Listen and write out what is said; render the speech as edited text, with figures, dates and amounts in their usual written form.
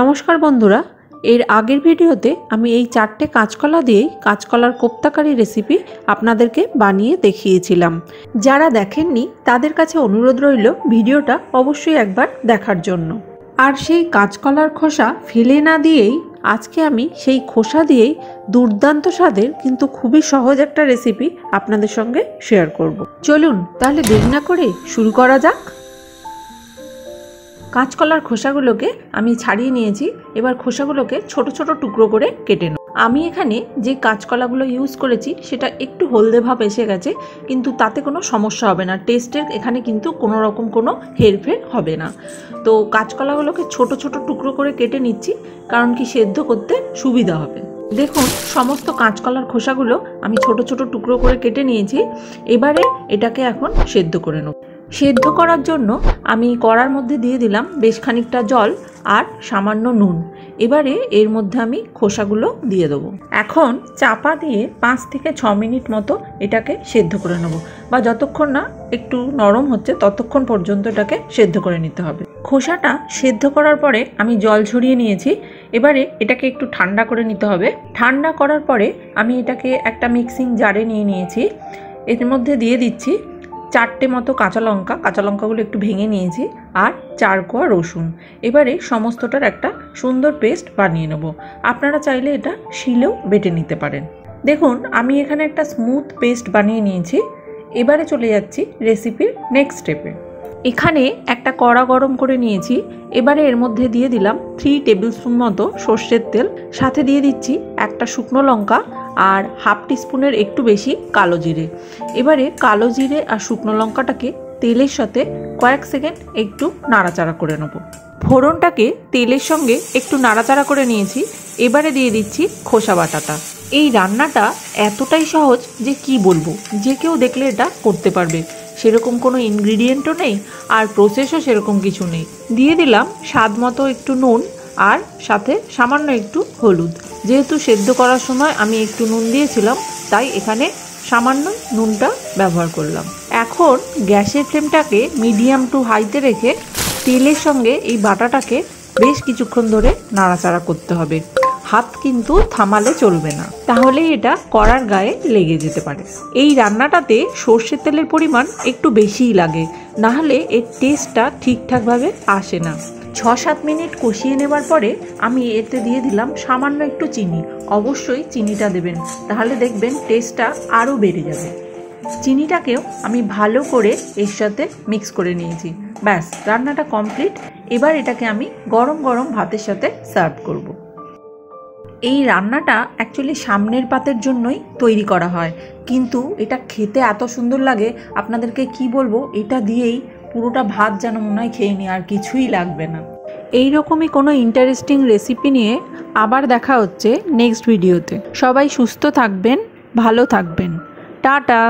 নমস্কার বন্ধুরা, এর আগের ভিডিওতে আমি এই চারটে কাঁচকলা দিয়েই কাঁচকলার কোপ্তাকারি রেসিপি আপনাদেরকে বানিয়ে দেখিয়েছিলাম। যারা দেখেননি তাদের কাছে অনুরোধ রইল ভিডিওটা অবশ্যই একবার দেখার জন্য। আর সেই কাঁচকলার খোসা ফেলে না দিয়েই আজকে আমি সেই খোসা দিয়েই দুর্দান্ত স্বাদের কিন্তু খুবই সহজ একটা রেসিপি আপনাদের সঙ্গে শেয়ার করব। চলুন তাহলে দেরি না করে শুরু করা যাক। কাঁচকলার খোসাগুলোকে আমি ছাড়িয়ে নিয়েছি। এবার খোসাগুলোকে ছোট ছোট টুকরো করে কেটে নেব। আমি এখানে যে কাঁচকলাগুলো ইউজ করেছি সেটা একটু হলদে ভাব এসে গেছে, কিন্তু তাতে কোনো সমস্যা হবে না। টেস্টের এখানে কিন্তু কোনো রকম কোনো হেরফের হবে না। তো কাঁচকলাগুলোকে ছোট ছোট টুকরো করে কেটে নিচ্ছি, কারণ কি সেদ্ধ করতে সুবিধা হবে। দেখুন, সমস্ত কাঁচকলার খোসাগুলো আমি ছোট ছোট টুকরো করে কেটে নিয়েছি। এবারে এটাকে এখন সেদ্ধ করে নেব। সেদ্ধ করার জন্য আমি কড়ার মধ্যে দিয়ে দিলাম বেশ খানিকটা জল আর সামান্য নুন। এবারে এর মধ্যে আমি খোসাগুলো দিয়ে দেবো। এখন চাপা দিয়ে 5 থেকে 6 মিনিট মতো এটাকে সেদ্ধ করে নেব, বা যতক্ষণ না একটু নরম হচ্ছে ততক্ষণ পর্যন্ত এটাকে সেদ্ধ করে নিতে হবে। খোসাটা সেদ্ধ করার পরে আমি জল ঝরিয়ে নিয়েছি। এবারে এটাকে একটু ঠান্ডা করে নিতে হবে। ঠান্ডা করার পরে আমি এটাকে একটা মিক্সিং জারে নিয়ে নিয়েছি। এর মধ্যে দিয়ে দিচ্ছি 4টে মতো কাঁচা লঙ্কাগুলো একটু ভেঙে নিয়েছি, আর 4 কোয়া রসুন। এবারে সমস্তটার একটা সুন্দর পেস্ট বানিয়ে নেব। আপনারা চাইলে এটা শিলেও বেটে নিতে পারেন। দেখুন, আমি এখানে একটা স্মুথ পেস্ট বানিয়ে নিয়েছি। এবারে চলে যাচ্ছি রেসিপির নেক্সট স্টেপে। এখানে একটা কড়া গরম করে নিয়েছি। এবারে এর মধ্যে দিয়ে দিলাম 3 টেবিল স্পুন মতো সর্ষের তেল, সাথে দিয়ে দিচ্ছি একটা শুকনো লঙ্কা আর হাফ টিস্পুনের একটু বেশি কালো জিরে। এবারে কালো জিরে আর শুকনো লঙ্কাটাকে তেলের সাথে কয়েক সেকেন্ড একটু নাড়াচাড়া করে নেব। ফোড়নটাকে তেলের সঙ্গে একটু নাড়াচাড়া করে নিয়েছি। এবারে দিয়ে দিচ্ছি খোসা বাটাটা। এই রান্নাটা এতটাই সহজ যে কি বলবো, যে কেউ দেখলে এটা করতে পারবে। সেরকম কোনো ইনগ্রিডিয়েন্টও নেই, আর প্রসেসও সেরকম কিছু নেই। দিয়ে দিলাম স্বাদ মতো একটু নুন, আর সাথে সামান্য একটু হলুদ। যেহেতু সেদ্ধ করার সময় আমি একটু নুন দিয়েছিলাম, তাই এখানে সামান্য নুনটা ব্যবহার করলাম। এখন গ্যাসের ফ্লেমটাকে মিডিয়াম টু হাইতে রেখে তেলের সঙ্গে এই বাটাটাকে বেশ কিছুক্ষণ ধরে নাড়াচাড়া করতে হবে। হাত কিন্তু থামালে চলবে না, তাহলে এটা কড়ার গায়ে লেগে যেতে পারে। এই রান্নাটাতে সর্ষের তেলের পরিমাণ একটু বেশিই লাগে, না হলে এর টেস্টটা ঠিকঠাকভাবে আসে না। 6-7 মিনিট কষিয়ে নেবার পরে আমি এতে দিয়ে দিলাম সামান্য একটু চিনি। অবশ্যই চিনিটা দেবেন, তাহলে দেখবেন টেস্টটা আরও বেড়ে যাবে। চিনিটাকেও আমি ভালো করে এর সাথে মিক্স করে নিয়েছি। ব্যাস, রান্নাটা কমপ্লিট। এবার এটাকে আমি গরম গরম ভাতের সাথে সার্ভ করব। এই রান্নাটা অ্যাকচুয়ালি সামনের পাতের জন্যই তৈরি করা হয়, কিন্তু এটা খেতে এত সুন্দর লাগে আপনাদেরকে কি বলবো। এটা দিয়েই পুরোটা ভাত যেন মনে হয় খেয়ে নিই, আর কিছুই লাগবে না। এই রকমই কোনো ইন্টারেস্টিং রেসিপি নিয়ে আবার দেখা হচ্ছে নেক্সট ভিডিওতে। সবাই সুস্থ থাকবেন, ভালো থাকবেন। টাটা।